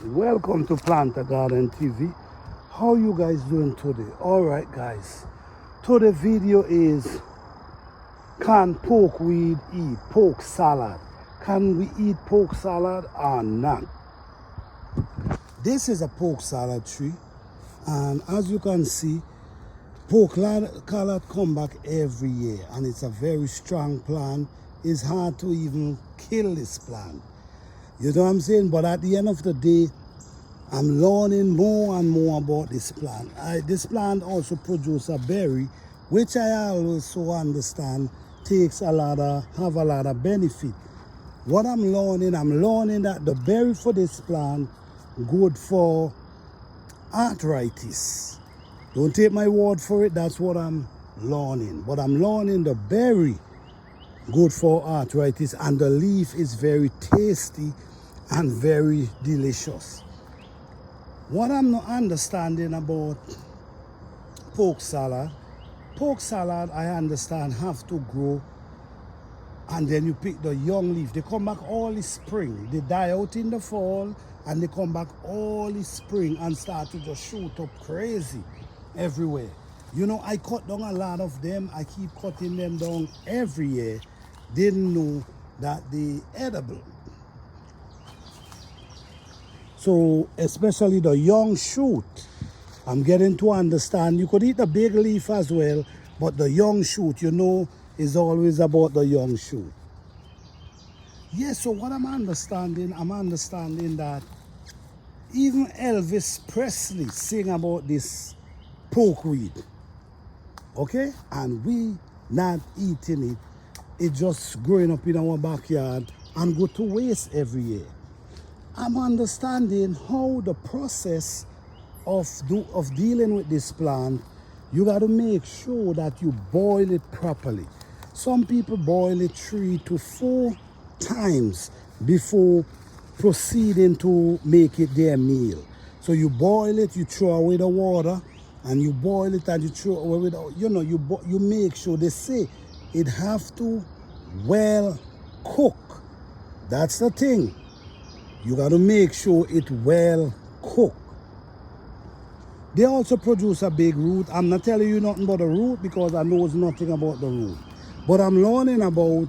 Welcome to Planter Garden TV. How you guys doing today? Alright guys, today's video is, can porkweed eat pork salad? Can we eat pork salad or not? This is a pork salad tree, and as you can see, pork salad come back every year, and it's a very strong plant. It's hard to even kill this plant. You know what I'm saying? But at the end of the day, I'm learning more and more about this plant. This plant also produces a berry, which I also understand have a lot of benefit. What I'm learning that the berry for this plant good for arthritis. Don't take my word for it, that's what I'm learning. But I'm learning the berry good for arthritis, and the leaf is very tasty and very delicious. What I'm not understanding about pork salad I understand have to grow, and then you pick the young leaf. They come back all the spring. They die out in the fall and they come back all the spring and start to just shoot up crazy everywhere. You know, I cut down a lot of them. I keep cutting them down every year. Didn't know that they edible. So especially the young shoot, I'm getting to understand. You could eat the big leaf as well, but the young shoot, you know, is always about the young shoot. Yes, so what I'm understanding that even Elvis Presley sing about this porkweed, okay? And we not eating it. It's just growing up in our backyard and go to waste every year. I'm understanding how the process of dealing with this plant, you got to make sure that you boil it properly. Some people boil it 3 to 4 times before proceeding to make it their meal. So you boil it, you throw away the water, and you boil it and you throw away with, you make sure. They say it have to well cook. That's the thing. You got to make sure it well cooked. They also produce a big root. I'm not telling you nothing about the root because I know nothing about the root. But I'm learning about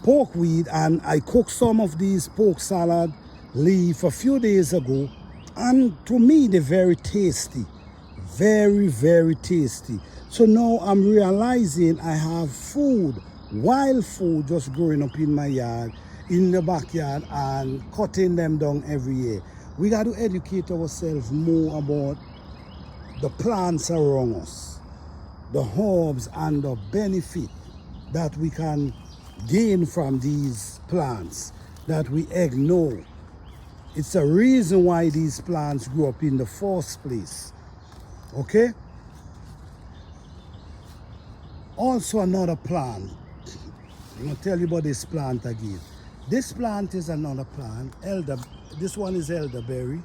porkweed, and I cooked some of these pork salad leaf a few days ago, and to me they're very tasty. Very, very tasty. So now I'm realizing I have food, wild food, just growing up in my yard, in the backyard, and cutting them down every year. We got to educate ourselves more about the plants around us, the herbs and the benefit that we can gain from these plants that we ignore. It's a reason why these plants grew up in the first place. Okay? Also another plant. I'm going to tell you about this plant again. This plant is another plant. This one is elderberry.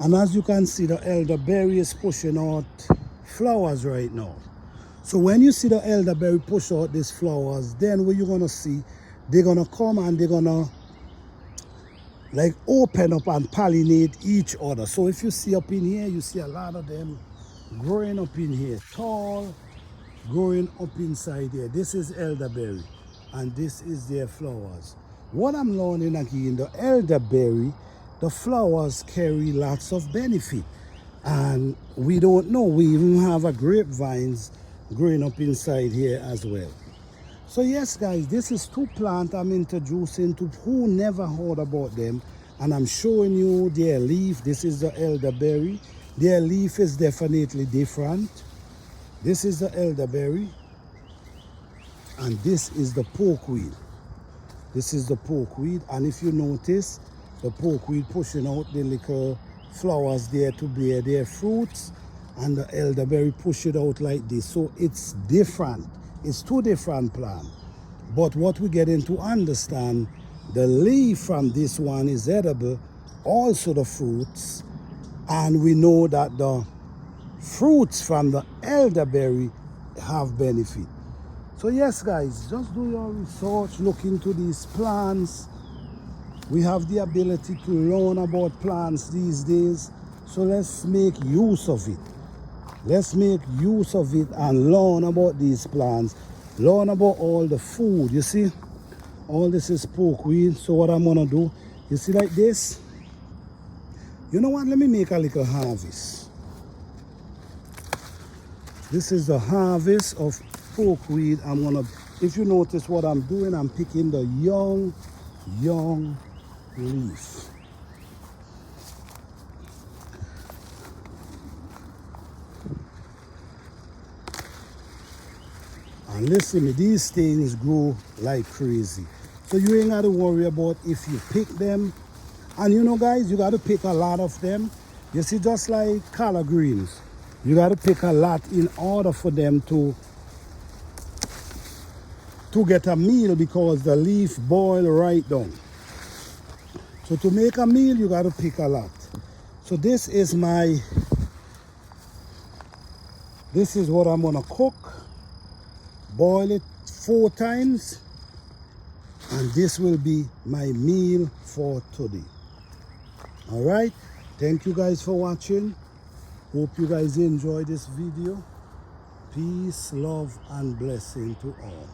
And as you can see, the elderberry is pushing out flowers right now. So when you see the elderberry push out these flowers, then what you're going to see, they're going to come and they're going to like open up and pollinate each other. So if you see up in here, you see a lot of them growing up in here, tall, growing up inside here. This is elderberry, and this is their flowers. What I'm learning again, the elderberry, the flowers carry lots of benefit, and we don't know. We even have a grapevines growing up inside here as well. So yes guys, this is 2 plants I'm introducing to who never heard about them, and I'm showing you their leaf. This is the elderberry. Their leaf is definitely different. This is the elderberry, and this is the porkweed. This is the porkweed, and if you notice, the porkweed pushing out the little flowers there to bear their fruits, and the elderberry push it out like this. So it's different. It's 2 different plants. But what we get into understand, the leaf from this one is edible, also the fruits, and we know that the fruits from the elderberry have benefit. So yes guys, just do your research, look into these plants, We have the ability to learn about plants these days, so let's make use of it. Let's make use of it and learn about these plants. Learn about all the food. You see, all this is porkweed. So what I'm gonna do, you see like this? You know what, let me make a little harvest. This is the harvest of porkweed. I'm gonna, if you notice what I'm doing, I'm picking the young leaf. And listen, these things grow like crazy. So you ain't got to worry about if you pick them. And you know, guys, you got to pick a lot of them. You see, just like collard greens, you got to pick a lot in order for them to get a meal, because the leaf boil right down. So to make a meal, you got to pick a lot. So this is what I'm gonna cook. Boil it 4 times, and this will be my meal for today. All right, thank you guys for watching. Hope you guys enjoy this video. Peace, love, and blessing to all.